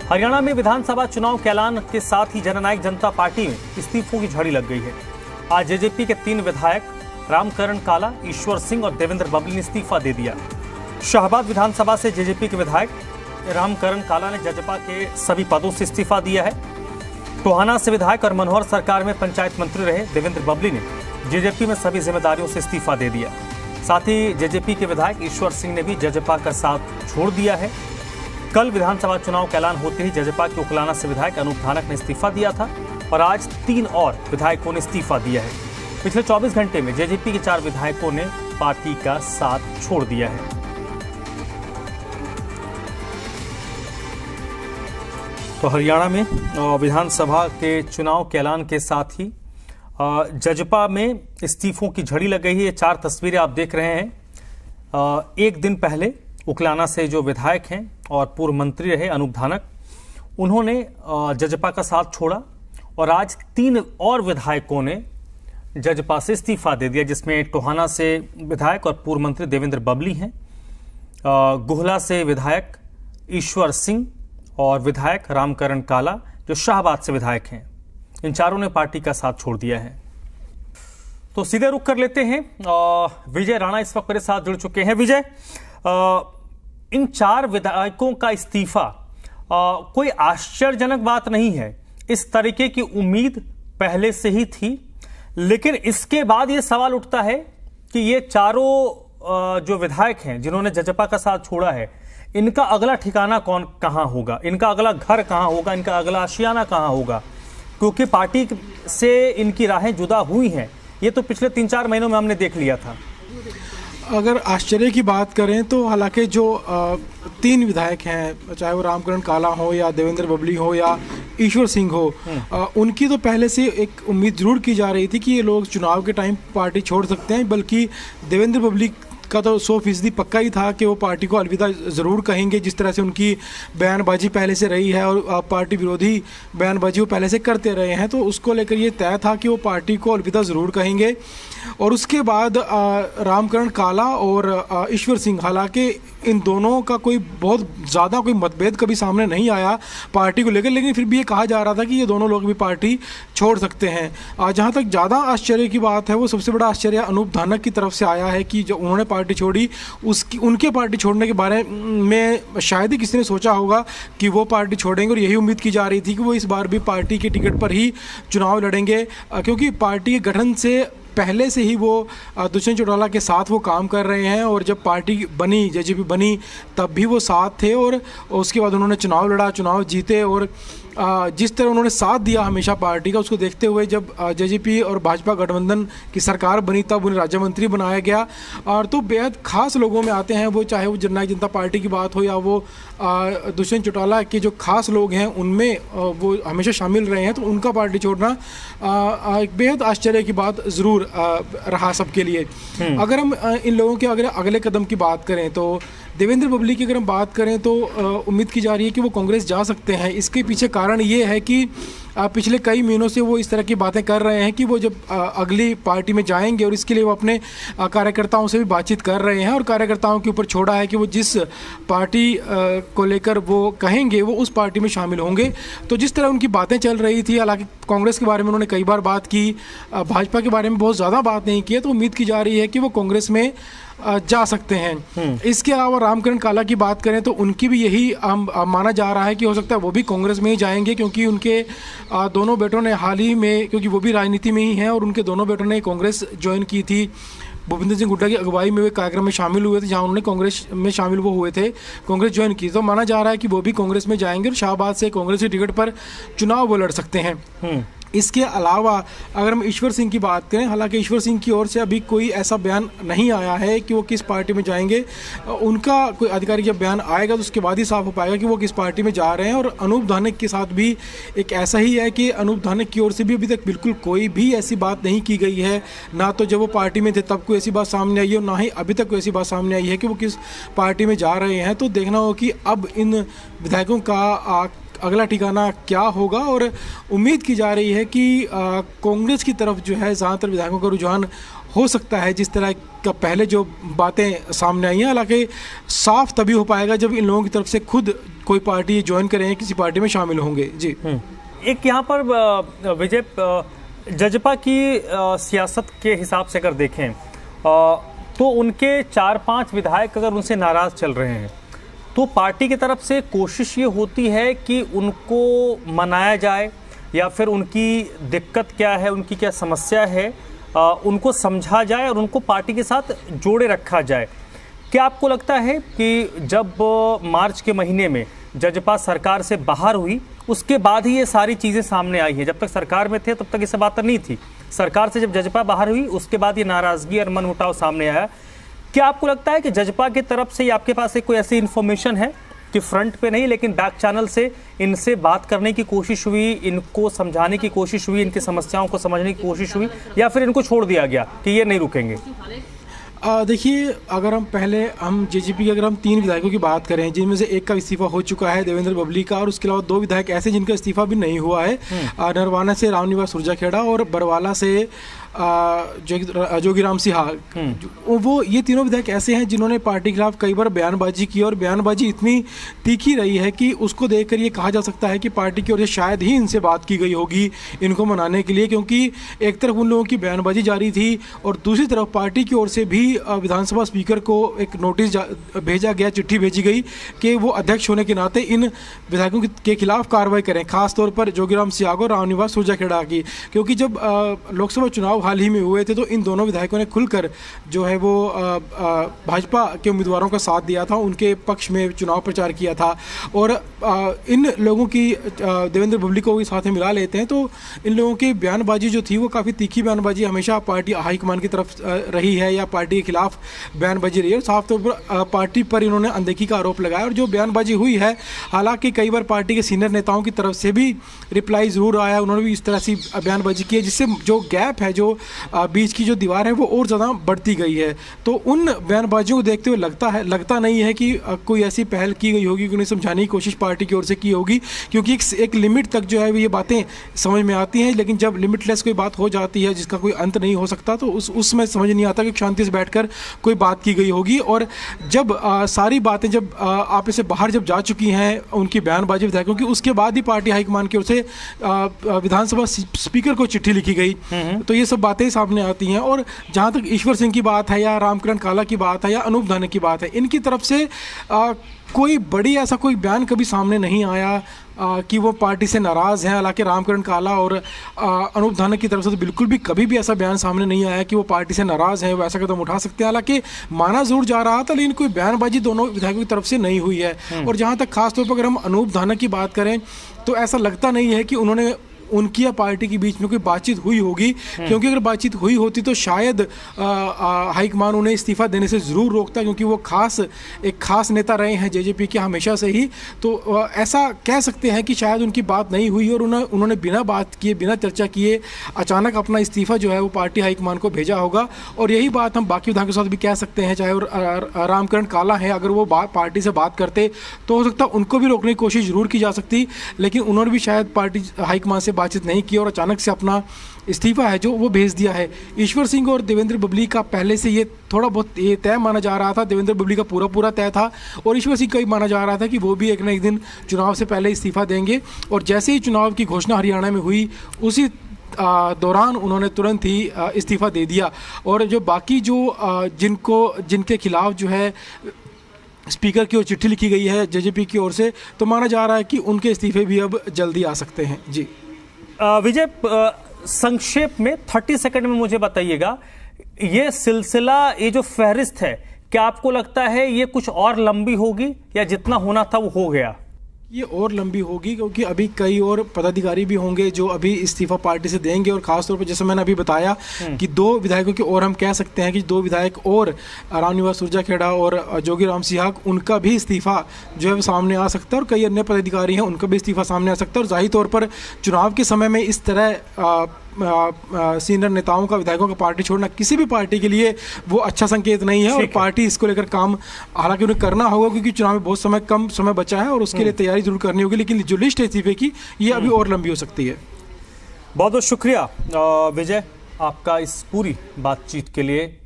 हरियाणा में विधानसभा चुनाव के ऐलान के साथ ही जननायक जनता पार्टी में इस्तीफों की झड़ी लग गई है। आज जेजेपी के 3 विधायक रामकरण काला, ईश्वर सिंह और देवेंद्र बबली ने इस्तीफा दे दिया। शाहबाद विधानसभा से जेजेपी के विधायक रामकरण काला ने जजपा के सभी पदों से इस्तीफा दिया है। टोहाना से विधायक और मनोहर सरकार में पंचायत मंत्री रहे देवेंद्र बबली ने जेजेपी में सभी जिम्मेदारियों से इस्तीफा दे दिया। साथ ही जेजेपी के विधायक ईश्वर सिंह ने भी जजपा का साथ छोड़ दिया है। कल विधानसभा चुनाव का ऐलान होते ही जजपा के उकलाना से विधायक अनूप धानक ने इस्तीफा दिया था और आज 3 और विधायकों ने इस्तीफा दिया है। पिछले 24 घंटे में जेजेपी के 4 विधायकों ने पार्टी का साथ छोड़ दिया है। तो हरियाणा में विधानसभा के चुनाव के ऐलान के साथ ही जजपा में इस्तीफों की झड़ी लग गई है। 4 तस्वीरें आप देख रहे हैं। एक दिन पहले उकलाना से जो विधायक हैं और पूर्व मंत्री रहे अनूप धानक, उन्होंने जजपा का साथ छोड़ा और आज 3 और विधायकों ने जजपा से इस्तीफा दे दिया, जिसमें टोहाना से विधायक और पूर्व मंत्री देवेंद्र बबली हैं, गुहला से विधायक ईश्वर सिंह और विधायक रामकरण काला जो शाहबाद से विधायक हैं। इन चारों ने पार्टी का साथ छोड़ दिया है। तो सीधे रुख कर लेते हैं। विजय राणा इस वक्त मेरे साथ जुड़ चुके हैं। विजय, इन 4 विधायकों का इस्तीफा कोई आश्चर्यजनक बात नहीं है। इस तरीके की उम्मीद पहले से ही थी, लेकिन इसके बाद यह सवाल उठता है कि ये चारों जो विधायक हैं जिन्होंने जजपा का साथ छोड़ा है, इनका अगला ठिकाना कहां होगा, इनका अगला घर कहां होगा, इनका अगला आशियाना कहां होगा, क्योंकि पार्टी से इनकी राहें जुदा हुई हैं। ये तो पिछले 3-4 महीनों में हमने देख लिया था। अगर आश्चर्य की बात करें तो हालांकि जो 3 विधायक हैं, चाहे वो रामकरण काला हो या देवेंद्र बबली हो या ईश्वर सिंह हो, उनकी तो पहले से एक उम्मीद जरूर की जा रही थी कि ये लोग चुनाव के टाइम पार्टी छोड़ सकते हैं। बल्कि देवेंद्र बबली का तो 100% पक्का ही था कि वो पार्टी को अलविदा ज़रूर कहेंगे, जिस तरह से उनकी बयानबाजी पहले से रही है और पार्टी विरोधी बयानबाजी वो पहले से करते रहे हैं। तो उसको लेकर ये तय था कि वो पार्टी को अलविदा ज़रूर कहेंगे। और उसके बाद रामकरण काला और ईश्वर सिंह, हालांकि इन दोनों का कोई बहुत ज़्यादा कोई मतभेद कभी सामने नहीं आया पार्टी को लेकर, लेकिन फिर भी ये कहा जा रहा था कि ये दोनों लोग भी पार्टी छोड़ सकते हैं। जहाँ तक ज़्यादा आश्चर्य की बात है, वो सबसे बड़ा आश्चर्य अनूप धानक की तरफ से आया है कि जो उन्होंने पार्टी छोड़ी, उनके पार्टी छोड़ने के बारे में शायद ही किसी ने सोचा होगा कि वो पार्टी छोड़ेंगे। और यही उम्मीद की जा रही थी कि वो इस बार भी पार्टी के टिकट पर ही चुनाव लड़ेंगे, क्योंकि पार्टी के गठन से पहले से ही वो दुष्यंत चौटाला के साथ वो काम कर रहे हैं। और जब पार्टी बनी, जेजेपी बनी, तब भी वो साथ थे और उसके बाद उन्होंने चुनाव लड़ा, चुनाव जीते। और जिस तरह उन्होंने साथ दिया हमेशा पार्टी का, उसको देखते हुए जब जेजेपी और भाजपा गठबंधन की सरकार बनी तब उन्हें राज्य मंत्री बनाया गया। और तो बेहद खास लोगों में आते हैं वो, चाहे वो जननायक जनता पार्टी की बात हो या वो दुष्यंत चौटाला के जो खास लोग हैं उनमें वो हमेशा शामिल रहे हैं। तो उनका पार्टी छोड़ना एक बेहद आश्चर्य की बात ज़रूर रहा सबके लिए। अगर हम इन लोगों के अगले कदम की बात करें तो देवेंद्र बबली की अगर हम बात करें तो उम्मीद की जा रही है कि वो कांग्रेस जा सकते हैं। इसके पीछे कारण ये है कि पिछले कई महीनों से वो इस तरह की बातें कर रहे हैं कि वो जब अगली पार्टी में जाएंगे, और इसके लिए वो अपने कार्यकर्ताओं से भी बातचीत कर रहे हैं और कार्यकर्ताओं के ऊपर छोड़ा है कि वो जिस पार्टी को लेकर वो कहेंगे वो उस पार्टी में शामिल होंगे। तो जिस तरह उनकी बातें चल रही थी, हालांकि कांग्रेस के बारे में उन्होंने कई बार बात की, भाजपा के बारे में बहुत ज़्यादा बात नहीं की है, तो उम्मीद की जा रही है कि वो कांग्रेस में जा सकते हैं। इसके अलावा रामकरण काला की बात करें तो उनकी भी यही माना जा रहा है कि हो सकता है वो भी कांग्रेस में ही जाएंगे, क्योंकि उनके दोनों बेटों ने हाल ही में, क्योंकि वो भी राजनीति में ही हैं और उनके दोनों बेटों ने कांग्रेस ज्वाइन की थी। भूपेंद्र सिंह हुड्डा की अगुवाई में वे कार्यक्रम में शामिल हुए थे, जहां उन्होंने कांग्रेस में शामिल वो हुए थे, कांग्रेस ज्वाइन की। तो माना जा रहा है कि वो भी कांग्रेस में जाएंगे और शाहबाद से कांग्रेस की टिकट पर चुनाव वो लड़ सकते हैं। इसके अलावा अगर हम ईश्वर सिंह की बात करें, हालांकि ईश्वर सिंह की ओर से अभी कोई ऐसा बयान नहीं आया है कि वो किस पार्टी में जाएंगे। उनका कोई आधिकारिक जब बयान आएगा तो उसके बाद ही साफ हो पाएगा कि वो किस पार्टी में जा रहे हैं। और अनूप धानक के साथ भी एक ऐसा ही है कि अनूप धानक की ओर से भी अभी तक बिल्कुल कोई भी ऐसी बात नहीं की गई है, ना तो जब वो पार्टी में थे तब कोई ऐसी बात सामने आई है, और ना ही अभी तक कोई ऐसी बात सामने आई है कि वो किस पार्टी में जा रहे हैं। तो देखना हो कि अब इन विधायकों का अगला ठिकाना क्या होगा। और उम्मीद की जा रही है कि कांग्रेस की तरफ जो है ज़्यादातर विधायकों का रुझान हो सकता है जिस तरह का पहले जो बातें सामने आई हैं। हालांकि साफ तभी हो पाएगा जब इन लोगों की तरफ से खुद कोई पार्टी ज्वाइन करें, किसी पार्टी में शामिल होंगे। जी, एक यहाँ पर विजय, जजपा की सियासत के हिसाब से अगर देखें तो उनके 4-5 विधायक अगर उनसे नाराज चल रहे हैं तो पार्टी की तरफ से कोशिश ये होती है कि उनको मनाया जाए, या फिर उनकी दिक्कत क्या है, उनकी क्या समस्या है, उनको समझा जाए और उनको पार्टी के साथ जोड़े रखा जाए। क्या आपको लगता है कि जब मार्च के महीने में जजपा सरकार से बाहर हुई उसके बाद ही ये सारी चीज़ें सामने आई हैं? जब तक सरकार में थे तब तक ये सब बात नहीं थी, सरकार से जब जजपा बाहर हुई उसके बाद ये नाराज़गी और मनमुटाव सामने आया। क्या आपको लगता है कि जजपा की तरफ से आपके पास एक कोई ऐसी इन्फॉर्मेशन है कि फ्रंट पे नहीं लेकिन बैक चैनल से इनसे बात करने की कोशिश हुई, इनको समझाने की कोशिश हुई, इनकी समस्याओं को समझने की कोशिश हुई, या फिर इनको छोड़ दिया गया कि ये नहीं रुकेंगे? देखिए, अगर हम जेजेपी के अगर हम 3 विधायकों की बात करें जिनमें से एक का इस्तीफा हो चुका है देवेंद्र बबली का, और उसके अलावा 2 विधायक ऐसे जिनका इस्तीफा भी नहीं हुआ है, नरवाना से रामनिवास सुरजाखेड़ा और बरवाला से जोगीराम सिंह। वो ये तीनों विधायक ऐसे हैं जिन्होंने पार्टी के खिलाफ कई बार बयानबाजी की, और बयानबाजी इतनी तीखी रही है कि उसको देखकर ये कहा जा सकता है कि पार्टी की ओर से शायद ही इनसे बात की गई होगी इनको मनाने के लिए, क्योंकि एक तरफ उन लोगों की बयानबाजी जारी थी और दूसरी तरफ पार्टी की ओर से भी विधानसभा स्पीकर को एक नोटिस भेजा गया, चिट्ठी भेजी गई कि वो अध्यक्ष होने के नाते इन विधायकों के खिलाफ कार्रवाई करें, खासतौर पर जोगीराम सिंह और रामनिवास सुरजाखेड़ा की। क्योंकि जब लोकसभा चुनाव हाल ही में हुए थे तो इन दोनों विधायकों ने खुलकर जो है वो भाजपा के उम्मीदवारों का साथ दिया था, उनके पक्ष में चुनाव प्रचार किया था। और इन लोगों की देवेंद्र बबली को भी साथ में मिला लेते हैं तो इन लोगों की बयानबाजी जो थी वो काफ़ी तीखी बयानबाजी हमेशा पार्टी हाईकमान की तरफ रही है या पार्टी के खिलाफ बयानबाजी रही है। साफ तौर पर पार्टी पर इन्होंने अनदेखी का आरोप लगाया, और जो बयानबाजी हुई है हालांकि कई बार पार्टी के सीनियर नेताओं की तरफ से भी रिप्लाई ज़रूर आया, उन्होंने भी इस तरह से बयानबाजी की है जिससे जो गैप है, जो बीच की जो दीवार है वो और ज़्यादा बढ़ती गई है। तो उन बयानबाजियों को देखते हुए लगता नहीं है कि कोई ऐसी पहल की गई होगी कि उन्हें समझाने की कोशिश पार्टी की ओर से की होगी, क्योंकि एक लिमिट तक जो है ये बातें समझ में आती हैं, लेकिन जब लिमिटलेस कोई बात हो जाती है जिसका कोई अंत नहीं हो सकता तो उसमें समझ नहीं आता कि शांति से बैठकर कोई बात की गई होगी। और जब सारी बातें जब आप इसे बाहर जब जा चुकी हैं उनकी बयानबाजी विधायकों की, उसके बाद ही पार्टी हाईकमान की ओर से विधानसभा स्पीकर को चिट्ठी लिखी गई, तो ये सब बातें सामने आती हैं। और जहाँ तक ईश्वर सिंह की बात है या रामकरण काला की बात है या अनूप धानक की बात है, इनकी तरफ से कोई बड़ी ऐसा कोई बयान कभी सामने नहीं आया कि वो पार्टी से नाराज़ हैं। हालांकि रामकरण काला और अनूप धानक की तरफ से तो बिल्कुल भी कभी भी ऐसा बयान सामने नहीं आया कि वो पार्टी से नाराज़ हैं, वो ऐसा कदम उठा सकते हैं। हालांकि माना जरूर जा रहा था लेकिन कोई बयानबाजी दोनों विधायकों की तरफ से नहीं हुई है। और जहाँ तक खासतौर पर अगर हम अनूप धानक की बात करें तो ऐसा लगता नहीं है कि उन्होंने उनकी या पार्टी के बीच में कोई बातचीत हुई होगी, क्योंकि अगर बातचीत हुई होती तो शायद हाईकमान उन्हें इस्तीफा देने से ज़रूर रोकता, क्योंकि वो एक खास नेता रहे हैं जेजेपी के हमेशा से ही। तो ऐसा कह सकते हैं कि शायद उनकी बात नहीं हुई और उन्होंने बिना बात किए, बिना चर्चा किए अचानक अपना इस्तीफा जो है वो पार्टी हाईकमान को भेजा होगा। और यही बात हम बाकी विधायकों के साथ भी कह सकते हैं, चाहे वो रामकरण काला है, अगर वो पार्टी से बात करते तो हो सकता उनको भी रोकने की कोशिश ज़रूर की जा सकती, लेकिन उन्होंने भी शायद पार्टी हाईकमान से बातचीत नहीं की और अचानक से अपना इस्तीफा है जो वो भेज दिया है। ईश्वर सिंह और देवेंद्र बबली का पहले से ये थोड़ा बहुत ये तय माना जा रहा था, देवेंद्र बबली का पूरा तय था और ईश्वर सिंह का भी माना जा रहा था कि वो भी एक ना एक दिन चुनाव से पहले इस्तीफा देंगे। और जैसे ही चुनाव की घोषणा हरियाणा में हुई उसी दौरान उन्होंने तुरंत ही इस्तीफा दे दिया। और जो बाकी जिनके खिलाफ जो है स्पीकर की ओर चिट्ठी लिखी गई है जेजेपी की ओर से, तो माना जा रहा है कि उनके इस्तीफे भी अब जल्दी आ सकते हैं। जी विजय, संक्षेप में 30 सेकंड में मुझे बताइएगा, ये सिलसिला, ये जो फहरिस्त है, क्या आपको लगता है ये कुछ और लंबी होगी या जितना होना था वो हो गया? ये और लंबी होगी क्योंकि अभी कई और पदाधिकारी भी होंगे जो अभी इस्तीफा पार्टी से देंगे। और खासतौर पर जैसे मैंने अभी बताया कि 2 विधायकों की और हम कह सकते हैं कि 2 विधायक और रामनिवास सुरजाखेड़ा और जोगीराम सिंह, उनका भी इस्तीफा जो है वो सामने आ सकता है और कई अन्य पदाधिकारी हैं उनका भी इस्तीफा सामने आ सकता है। और जाहिर तौर पर चुनाव के समय में इस तरह सीनियर नेताओं का, विधायकों का पार्टी छोड़ना किसी भी पार्टी के लिए वो अच्छा संकेत नहीं है। और पार्टी इसको लेकर काम हालांकि उन्हें करना होगा क्योंकि चुनाव में बहुत कम समय बचा है और उसके लिए तैयारी जरूर करनी होगी, लेकिन जो लिस्ट है इस्तीफे की ये अभी और लंबी हो सकती है। बहुत बहुत शुक्रिया विजय, आपका इस पूरी बातचीत के लिए।